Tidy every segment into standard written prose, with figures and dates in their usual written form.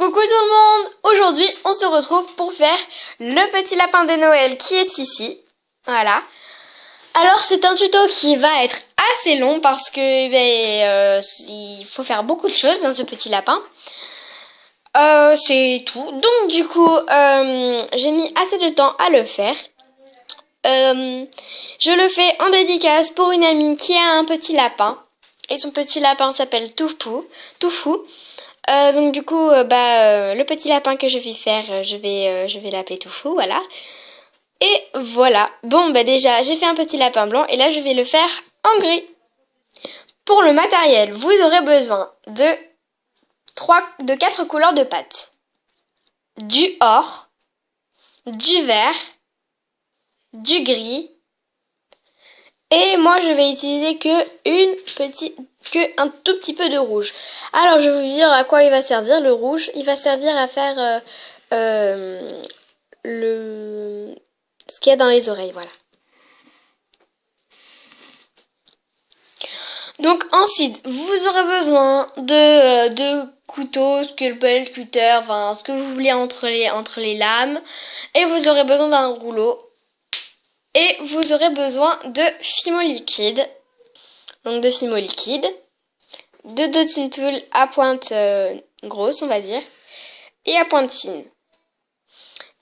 Coucou tout le monde! Aujourd'hui, on se retrouve pour faire le petit lapin de Noël qui est ici. Voilà. Alors, c'est un tuto qui va être assez long parce que il faut faire beaucoup de choses dans ce petit lapin. C'est tout. Donc, du coup, j'ai mis assez de temps à le faire. Je le fais en dédicace pour une amie qui a un petit lapin. Et son petit lapin s'appelle Toufou. Donc du coup, le petit lapin que je vais faire, je vais l'appeler Toufou, voilà. Et voilà. Bon, déjà, j'ai fait un petit lapin blanc et là, je vais le faire en gris. Pour le matériel, vous aurez besoin de 4 couleurs de pâte. Du or, du vert, du gris. Et moi, je vais utiliser un tout petit peu de rouge. Alors, je vais vous dire à quoi il va servir. Le rouge, il va servir à faire ce qu'il y a dans les oreilles, voilà. Donc ensuite, vous aurez besoin de couteaux, scalpel, cutter, enfin ce que vous voulez entre les lames. Et vous aurez besoin d'un rouleau. Et vous aurez besoin de fimo liquide. Donc de fimo liquide. De dotting tool à pointe grosse, on va dire. Et à pointe fine.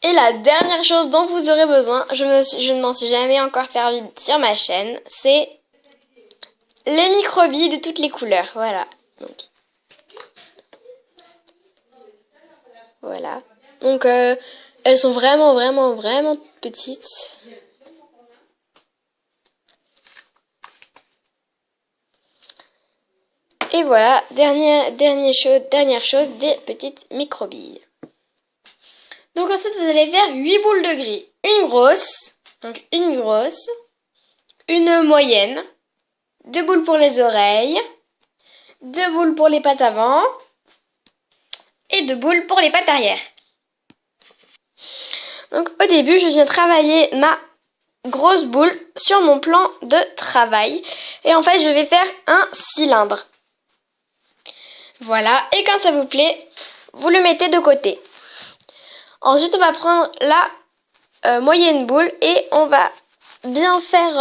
Et la dernière chose dont vous aurez besoin, je ne m'en suis jamais encore servi sur ma chaîne, c'est les microbilles de toutes les couleurs. Voilà. Donc, voilà. Donc elles sont vraiment petites. Et voilà, dernière chose, des petites microbilles. Donc ensuite, vous allez faire 8 boules de gris. Une grosse, une moyenne, 2 boules pour les oreilles, 2 boules pour les pattes avant et 2 boules pour les pattes arrière. Donc au début, je viens travailler ma grosse boule sur mon plan de travail. Et en fait, je vais faire un cylindre. Voilà, et quand ça vous plaît, vous le mettez de côté. Ensuite, on va prendre la moyenne boule et on va bien faire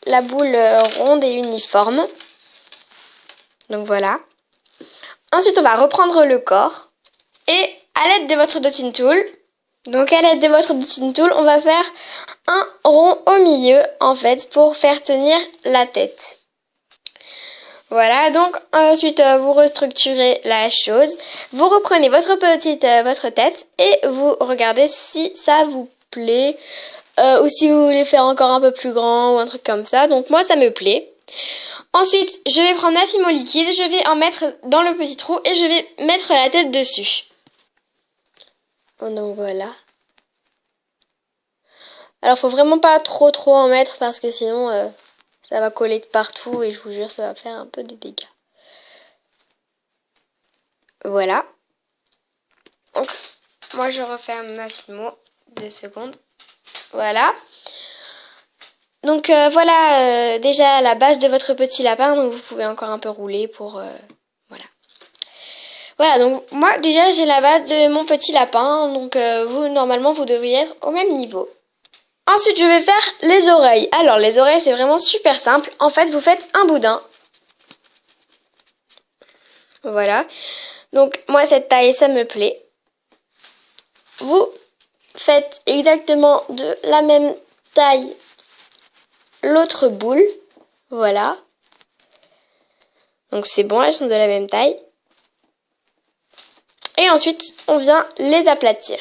la boule ronde et uniforme. Donc voilà. Ensuite, on va reprendre le corps et à l'aide de votre dotting tool, on va faire un rond au milieu en fait pour faire tenir la tête. Voilà, donc ensuite vous restructurez la chose, vous reprenez votre tête et vous regardez si ça vous plaît ou si vous voulez faire encore un peu plus grand ou un truc comme ça. Donc moi ça me plaît. Ensuite je vais prendre ma fimo liquide, je vais en mettre dans le petit trou et je vais mettre la tête dessus. Donc voilà. Alors faut vraiment pas trop en mettre parce que sinon ça va coller de partout et je vous jure, ça va faire un peu de dégâts. Voilà. Donc, moi, je referme ma fimo. 2 secondes. Voilà. Donc, voilà déjà la base de votre petit lapin. Donc, vous pouvez encore un peu rouler pour... voilà. Voilà, donc moi, déjà, j'ai la base de mon petit lapin. Donc, normalement, vous devriez être au même niveau. Ensuite, je vais faire les oreilles. Alors, les oreilles, c'est vraiment super simple. En fait, vous faites un boudin. Voilà. Donc, moi, cette taille, ça me plaît. Vous faites exactement de la même taille l'autre boule. Voilà. Donc, c'est bon, elles sont de la même taille. Et ensuite, on vient les aplatir.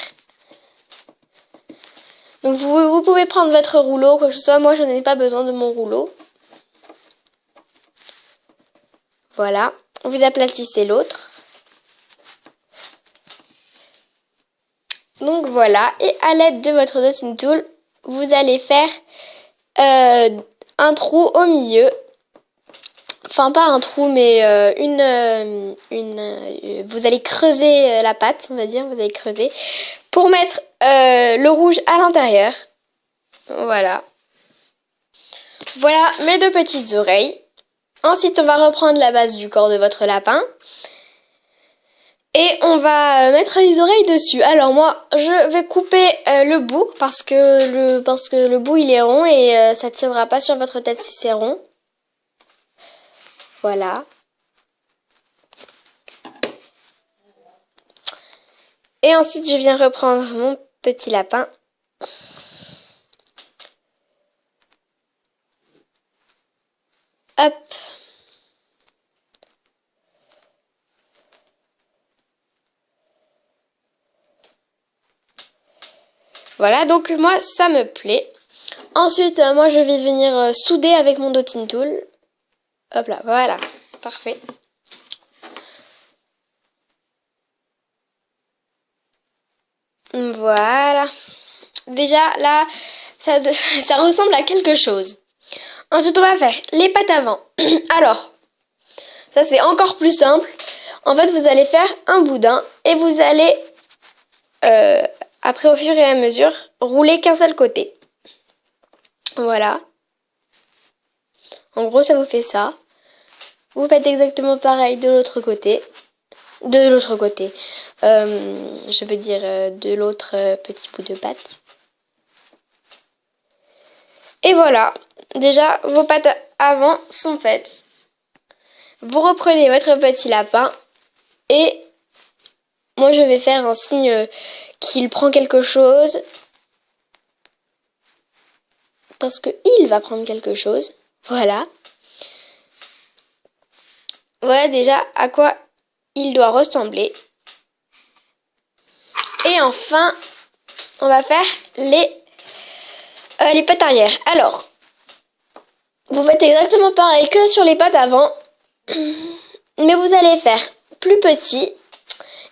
Donc vous pouvez prendre votre rouleau, quoi que ce soit. Moi, je n'ai pas besoin de mon rouleau. Voilà. Vous aplatissez l'autre. Donc voilà. Et à l'aide de votre dotting tool, vous allez faire un trou au milieu. Enfin, pas un trou, mais vous allez creuser la pâte, on va dire. Vous allez creuser pour mettre le rouge à l'intérieur. Voilà. Voilà mes 2 petites oreilles. Ensuite, on va reprendre la base du corps de votre lapin. Et on va mettre les oreilles dessus. Alors moi, je vais couper le bout parce que le bout il est rond et ça tiendra pas sur votre tête si c'est rond. Voilà. Et ensuite, je viens reprendre mon petit lapin. Hop. Voilà, donc moi, ça me plaît. Ensuite, moi, je vais venir souder avec mon dotting tool. Hop là, voilà. Parfait. Voilà. Déjà, là, ça ressemble à quelque chose. Ensuite, on va faire les pattes avant. Alors, ça, c'est encore plus simple. En fait, vous allez faire un boudin et vous allez, après, au fur et à mesure, rouler qu'un seul côté. Voilà. En gros, ça vous fait ça. Vous faites exactement pareil de l'autre côté. De l'autre côté. Je veux dire de l'autre petit bout de pâte. Et voilà. Déjà, vos pattes avant sont faites. Vous reprenez votre petit lapin. Et moi, je vais faire un signe qu'il prend quelque chose. Parce que il va prendre quelque chose. Voilà. Voilà déjà à quoi il doit ressembler. Et enfin, on va faire les pattes arrière. Alors, vous faites exactement pareil que sur les pattes avant. Mais vous allez faire plus petit.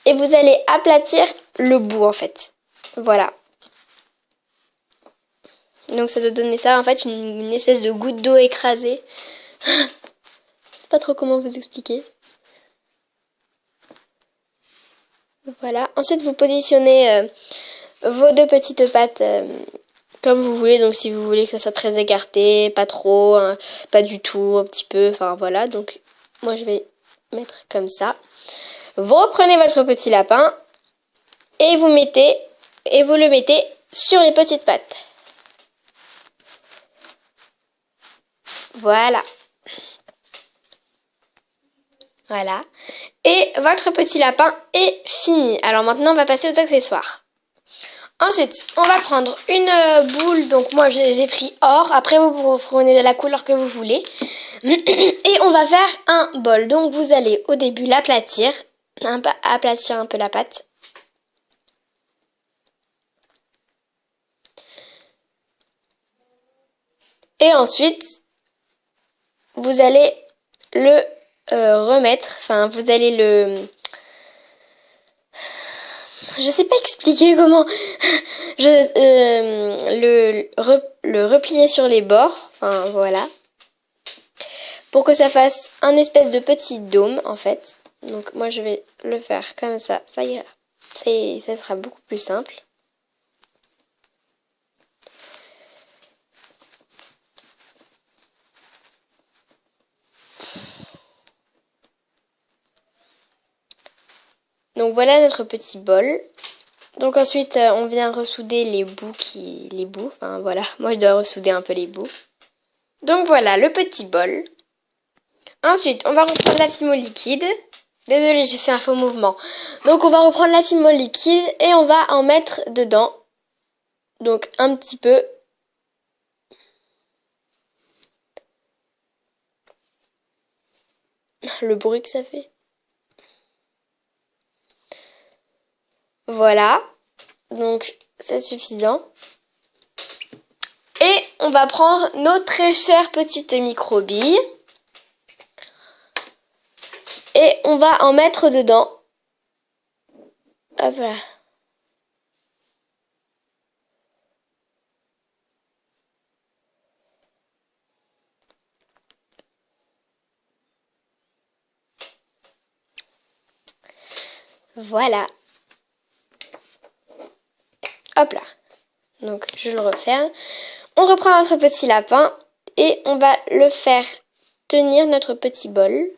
Et vous allez aplatir le bout en fait. Voilà. Donc ça doit donner ça en fait une espèce de goutte d'eau écrasée. Je sais pas trop comment vous expliquer. Voilà. Ensuite vous positionnez vos deux petites pattes comme vous voulez. Donc si vous voulez que ça soit très écarté, pas trop, hein, pas du tout, un petit peu. Enfin voilà. Donc moi je vais mettre comme ça. Vous reprenez votre petit lapin et vous le mettez sur les petites pattes. Voilà. Voilà. Et votre petit lapin est fini. Alors maintenant, on va passer aux accessoires. Ensuite, on va prendre une boule. Donc moi, j'ai pris or. Après, vous prenez la couleur que vous voulez. Et on va faire un bol. Donc vous allez au début l'aplatir. Aplatir un peu la pâte. Et ensuite, vous allez le remettre. Enfin, vous allez le... Je sais pas expliquer comment. Le replier sur les bords. Enfin, voilà. Pour que ça fasse un espèce de petit dôme, en fait. Donc, moi, je vais le faire comme ça. Ça ira. Ça sera beaucoup plus simple. Donc, voilà notre petit bol. Donc ensuite, on vient ressouder les bouts enfin voilà, moi je dois ressouder un peu les bouts. Donc voilà, le petit bol. Ensuite, on va reprendre la fimo liquide. Désolée, j'ai fait un faux mouvement. Donc on va reprendre la fimo liquide et on va en mettre dedans. Donc un petit peu. Le bruit que ça fait. Voilà. Donc c'est suffisant. Et on va prendre nos très chères petites micro-billes. Et on va en mettre dedans. Hop là. Voilà. Hop là. Donc je le referme. On reprend notre petit lapin et on va le faire tenir notre petit bol.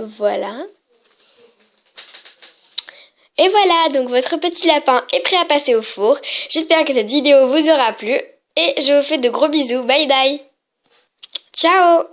Voilà. Et voilà, donc votre petit lapin est prêt à passer au four. J'espère que cette vidéo vous aura plu et je vous fais de gros bisous. Bye bye. Ciao!